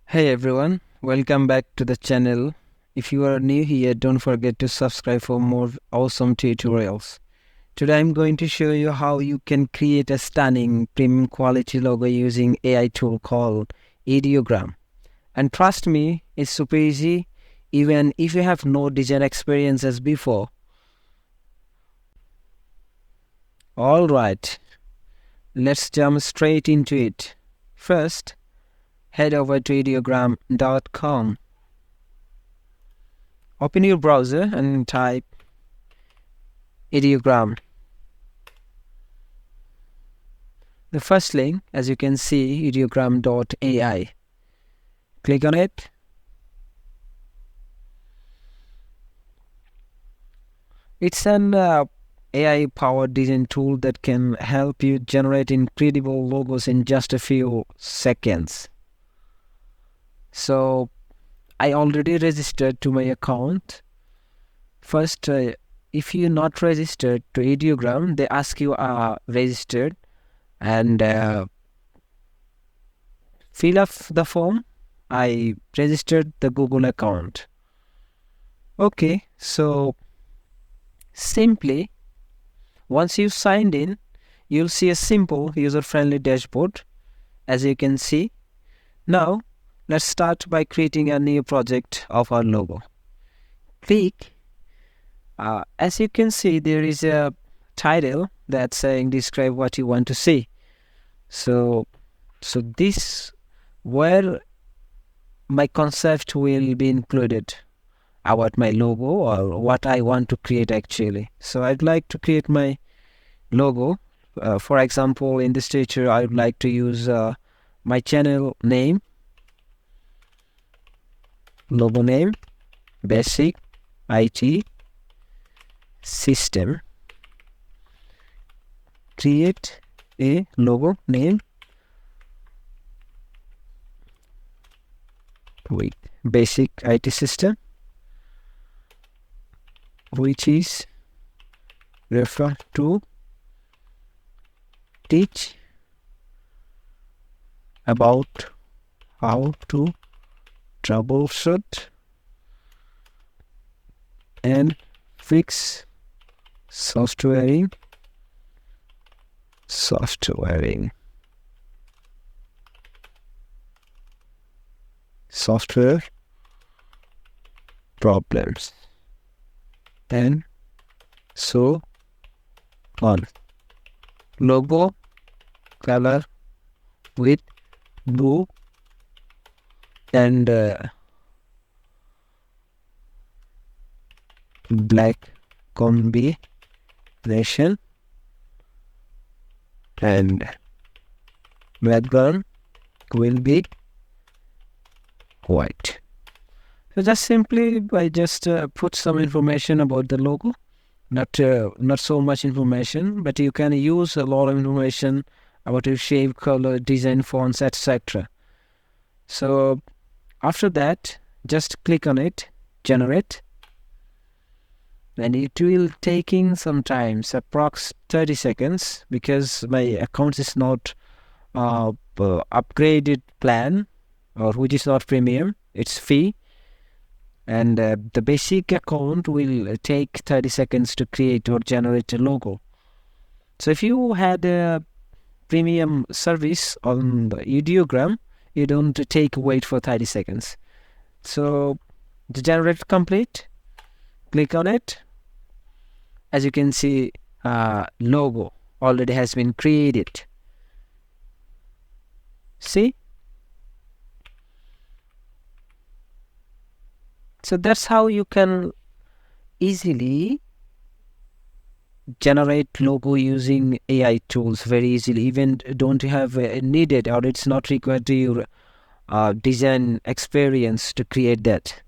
Hey everyone, welcome back to the channel. If you are new here, don't forget to subscribe for more awesome tutorials. Today I'm going to show you how you can create a stunning premium quality logo using AI tool called Ideogram. And trust me, it's super easy even if you have no design experience as before. Alright, let's jump straight into it. First, head over to ideogram.com. Open your browser and type Ideogram. The first link, as you can see, ideogram.ai. Click on it. It's an AI-powered design tool that can help you generate incredible logos in just a few seconds. So I already registered to my account. First, if you're not registered to Ideogram, they ask you registered and fill up the form. I registered the Google account. Okay, so simply, once you signed in, you'll see a simple user-friendly dashboard, as you can see. Now, let's start by creating a new project of our logo. Click. As you can see, there is a title that's saying describe what you want to see. So this where my concept will be included about my logo or what I want to create actually. So I'd like to create my logo. For example, in this picture, I would like to use my channel name, logo name, BasicITSystem. Create a logo name with BasicITSystem, which is refer to teach about how to troubleshoot and fix software problems and so on. Logo color with blue and black combination and background will be white. So just simply I just put some information about the logo, not so much information, but you can use a lot of information about your shape, color, design, fonts, etc. So after that, just click on it, generate, and it will taking some time, approx 30 seconds, because my account is not upgraded plan, or which is not premium, it's free, and the basic account will take 30 seconds to create or generate a logo. So if you had a premium service on the Ideogram, you don't wait for 30 seconds. So the generate complete, click on it. As you can see, logo already has been created. See? So that's how you can easily generate logo using AI tools very easily. Even don't have needed or it's not required to your design experience to create that.